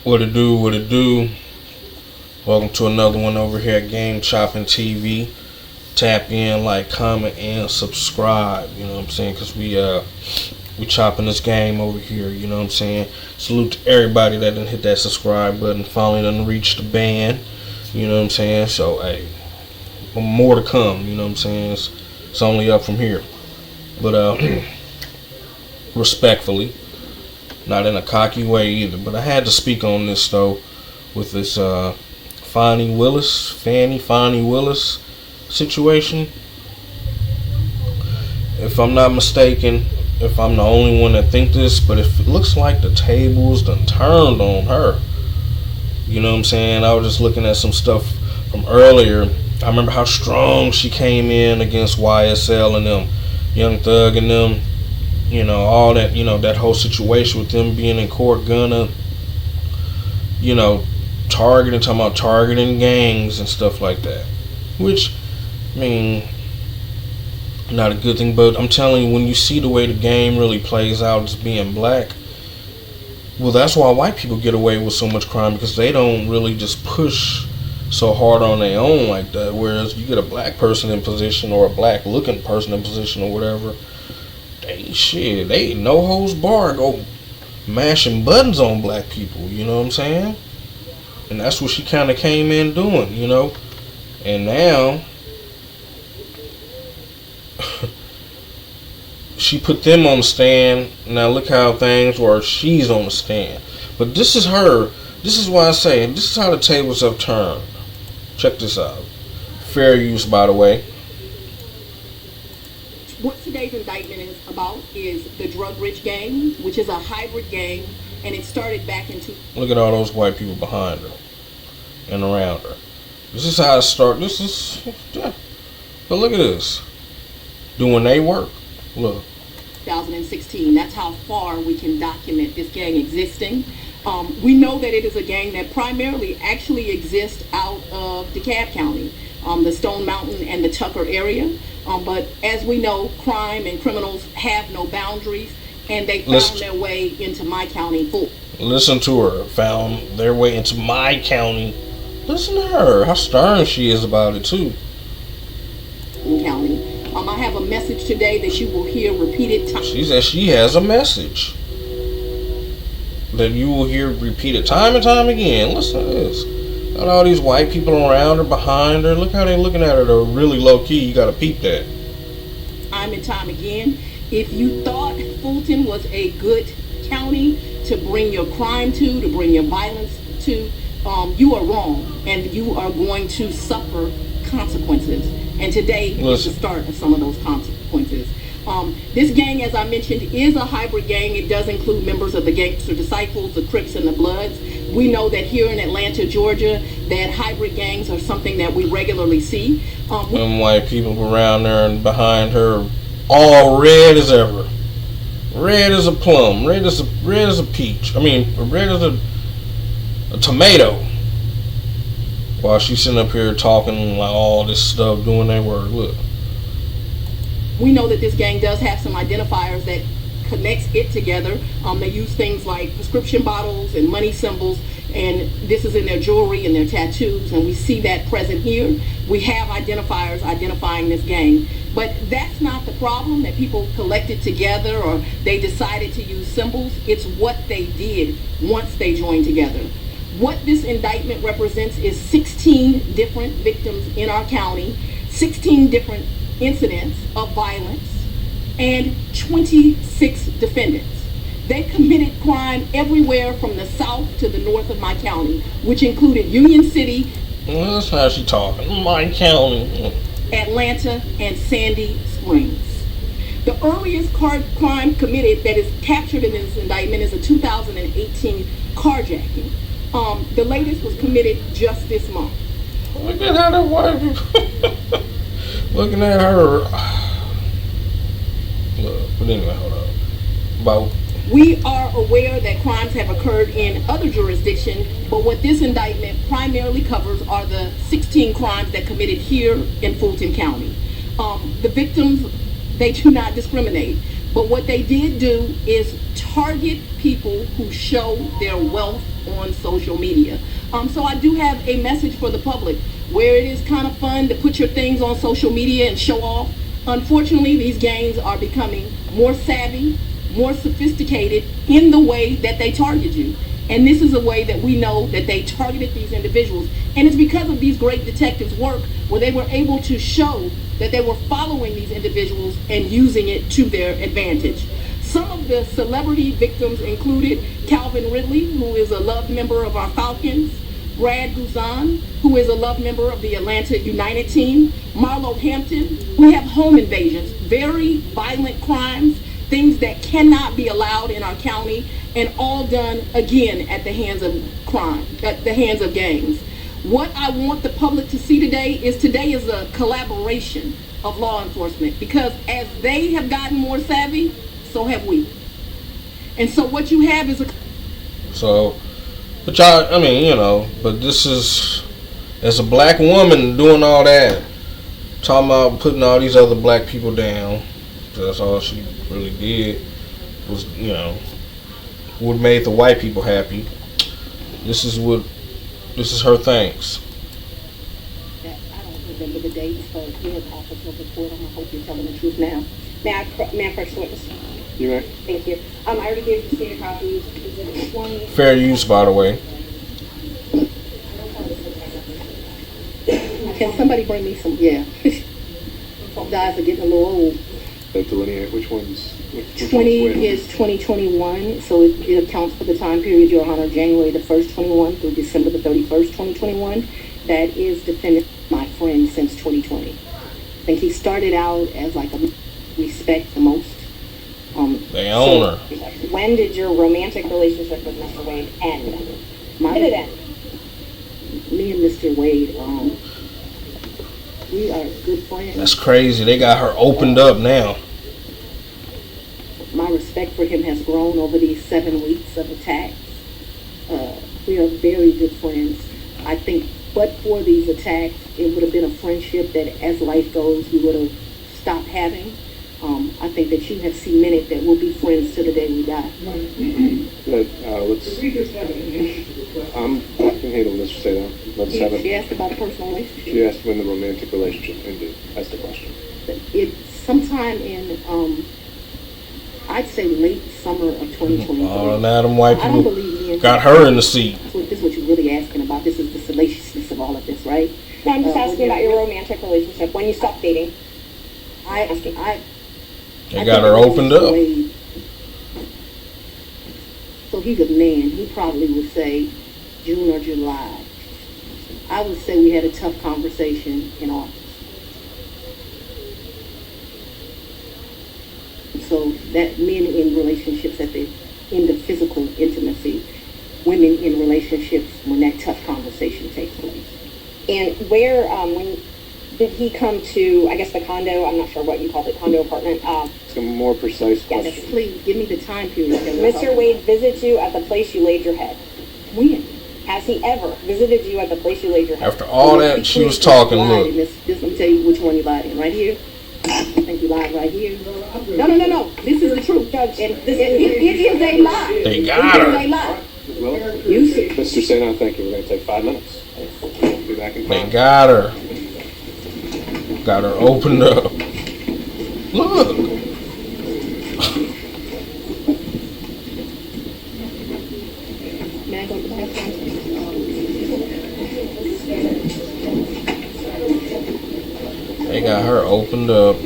What it do, what it do. Welcome to another one over here at Game Chopping TV. Tap in, like, comment, and subscribe. You know what I'm saying? Because we chopping this game over here. You know what I'm saying? Salute to everybody that didn't hit that subscribe button. Finally done reached the band. You know what I'm saying? So, hey, more to come. You know what I'm saying? It's only up from here. But, respectfully, not in a cocky way either. But I had to speak on this, though, with this Fani Willis situation. If I'm not mistaken, if I'm the only one that think this, but if it looks like the tables done turned on her. You know what I'm saying? I was just looking at some stuff from earlier. I remember how strong she came in against YSL and them, Young Thug and them. You know, all that, that whole situation with them being in court gonna, talking about targeting gangs and stuff like that. Which, I mean, not a good thing, but I'm telling you, when you see the way the game really plays out as being black, well, that's why white people get away with so much crime, because they don't really just push so hard on their own like that. Whereas you get a black person in position, or a black looking person in position, or whatever, they no holds barred go mashing buttons on black people. You know what I'm saying? And that's what she kind of came in doing, And now she put them on the stand. Now look how things were. She's on the stand. But this is her. This is why I say, this is how the tables have turned. Check this out. Fair use, by the way. What today's indictment is about is the Drug Rich Gang, which is a hybrid gang, and it started back in Look at all those white people behind her and around her. This is how it started. Yeah. But look at this. Doing they work. Look. 2016. That's how far we can document this gang existing. We know that it is a gang that primarily actually exists out of DeKalb County, the Stone Mountain and the Tucker area. But as we know, crime and criminals have no boundaries, and they found their way into my county. Listen to her. Found their way into my county. Listen to her. How stern she is about it, too. County. I have a message today that you will hear repeated times. She says she has a message that you will hear repeated time and time again. Listen to this. Got all these white people around her, behind her. Look how they're looking at her. They're really low key. You gotta peep that. Time and time again. If you thought Fulton was a good county to bring your crime to bring your violence to, you are wrong, and you are going to suffer consequences. And today is the start of some of those consequences. This gang, as I mentioned, is a hybrid gang. It does include members of the Gangster Disciples, the Crips, and the Bloods. We know that here in Atlanta, Georgia, that hybrid gangs are something that we regularly see. Them white people around there and behind her, all red as ever. Red as a plum. Red as a peach. I mean, red as a tomato. While she's sitting up here talking like all this stuff, doing their work. Look. We know that this gang does have some identifiers that connects it together. They use things like prescription bottles and money symbols, and this is in their jewelry and their tattoos, and we see that present here. We have identifiers identifying this gang. But that's not the problem, that people collected together or they decided to use symbols. It's what they did once they joined together. What this indictment represents is 16 different victims in our county, 16 different incidents of violence, and 26 defendants. They committed crime everywhere from the south to the north of my county, which included Union City. Well, that's how she talking. My county. Atlanta, and Sandy Springs. The earliest crime committed that is captured in this indictment is a 2018 carjacking. The latest was committed just this month. Look at how the white people looking at her. Look, but anyway, hold on. We are aware that crimes have occurred in other jurisdictions, but what this indictment primarily covers are the 16 crimes that committed here in Fulton County. The victims, they do not discriminate, but what they did do is target people who show their wealth on social media. So I do have a message for the public. Where it is kind of fun to put your things on social media and show off, unfortunately, these gangs are becoming more savvy, more sophisticated in the way that they target you. And this is a way that we know that they targeted these individuals. And it's because of these great detectives' work where they were able to show that they were following these individuals and using it to their advantage. Some of the celebrity victims included Calvin Ridley, who is a loved member of our Falcons, Brad Guzan, who is a loved member of the Atlanta United team, Marlo Hampton. We have home invasions, very violent crimes, things that cannot be allowed in our county, and all done again at the hands of crime, at the hands of gangs. What I want the public to see today is a collaboration of law enforcement, because as they have gotten more savvy, so have we. And so what you have is but y'all, I mean, you know, but this is, as a black woman doing all that, talking about putting all these other black people down, that's all she really did, was, you know, what made the white people happy. This is her thanks. I don't remember the date, so we have office of report. I hope you're telling the truth now. May I press witness? You may. Thank you. I already gave you stated copies. Exhibit 20. Fair use, by the way. Can somebody bring me some? Yeah. Guys are getting a little old. So delineate which ones. Which 20 ones is 2021, so it accounts for the time period, Your Honor, January the 1st, 21 through December the 31st, 2021. That is defendant, my friend, since 2020. I think he started out as like a respect the most. They own her. When did your romantic relationship with Mr. Wade end? When did it end? Me and Mr. Wade, we are good friends. That's crazy. They got her opened up now. My respect for him has grown over these 7 weeks of attacks. We are very good friends. I think, but for these attacks, it would have been a friendship that, as life goes, we would have stopped having. I think that you have cemented that we'll be friends till the day we die. I can handle this. Say that. Let's have it. She asked about a personal relationship. She asked when the romantic relationship ended. That's the question. It's sometime in, I'd say late summer of 2023. Oh, now them white I don't people believe got her in the seat. This is what you're really asking about. This is the salaciousness of all of this, right? No, I'm just asking about your romantic relationship. When you stopped dating. They got her opened up. So he's a man. He probably would say June or July. I would say we had a tough conversation in August. So that men in relationships at the end of physical intimacy, women in relationships when that tough conversation takes place. And where, when did he come to, I guess the condo, I'm not sure what you called it, condo apartment. It's a more precise Yes. question. Please give me the time period. Mr. Wade visited you at the place you laid your head. When? Has he ever visited you at the place you laid your head? After all that she was talking, look. Let me tell you which one you lied in. Right here. I think you lied right here. No. This is the truth, Judge. And it is a lie. They got her. It is a lie. Well, You see. Mr. Sanon, thank you. We're going to take 5 minutes. We'll be back in They 5. got her. Got her opened up. Look. May I go to the bathroom? They got her opened up.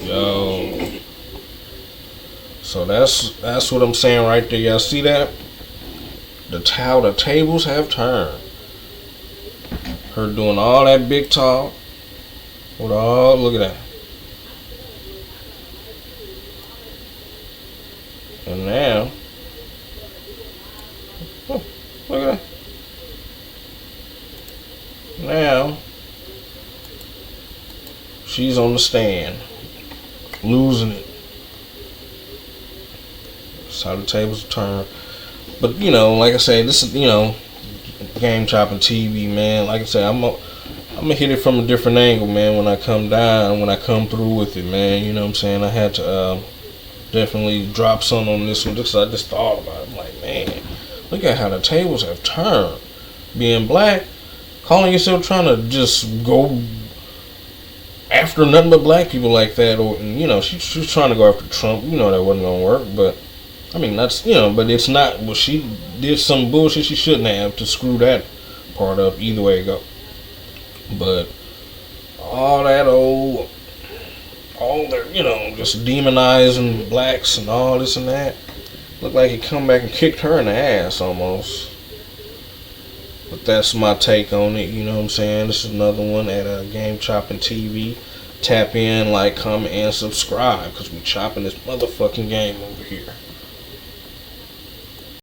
Yo. So that's what I'm saying right there. Y'all see that? How the tables have turned. Her doing all that big talk. With all, look at that. And now, oh, look at that. Now, she's on the stand, losing it. That's how the tables turn. But, you know, like I say, this is, you know, game chopping TV, man. Like I said, I'm I'm gonna hit it from a different angle, man. When I come through with it, man. You know what I'm saying? I had to definitely drop some on this one just 'cause I just thought about it. I'm like, man, look at how the tables have turned. Being black, calling yourself trying to just go after nothing but black people like that, or you know, she was trying to go after Trump. You know that wasn't gonna work, but I mean that's but it's not. Well, she did some bullshit she shouldn't have to screw that part up. Either way it go, but all that all their just demonizing blacks and all this and that. Looked like he come back and kicked her in the ass almost. But that's my take on it, you know what I'm saying? This is another one at Game Chopping TV. Tap in, like, comment, and subscribe, because we chopping this motherfucking game over here.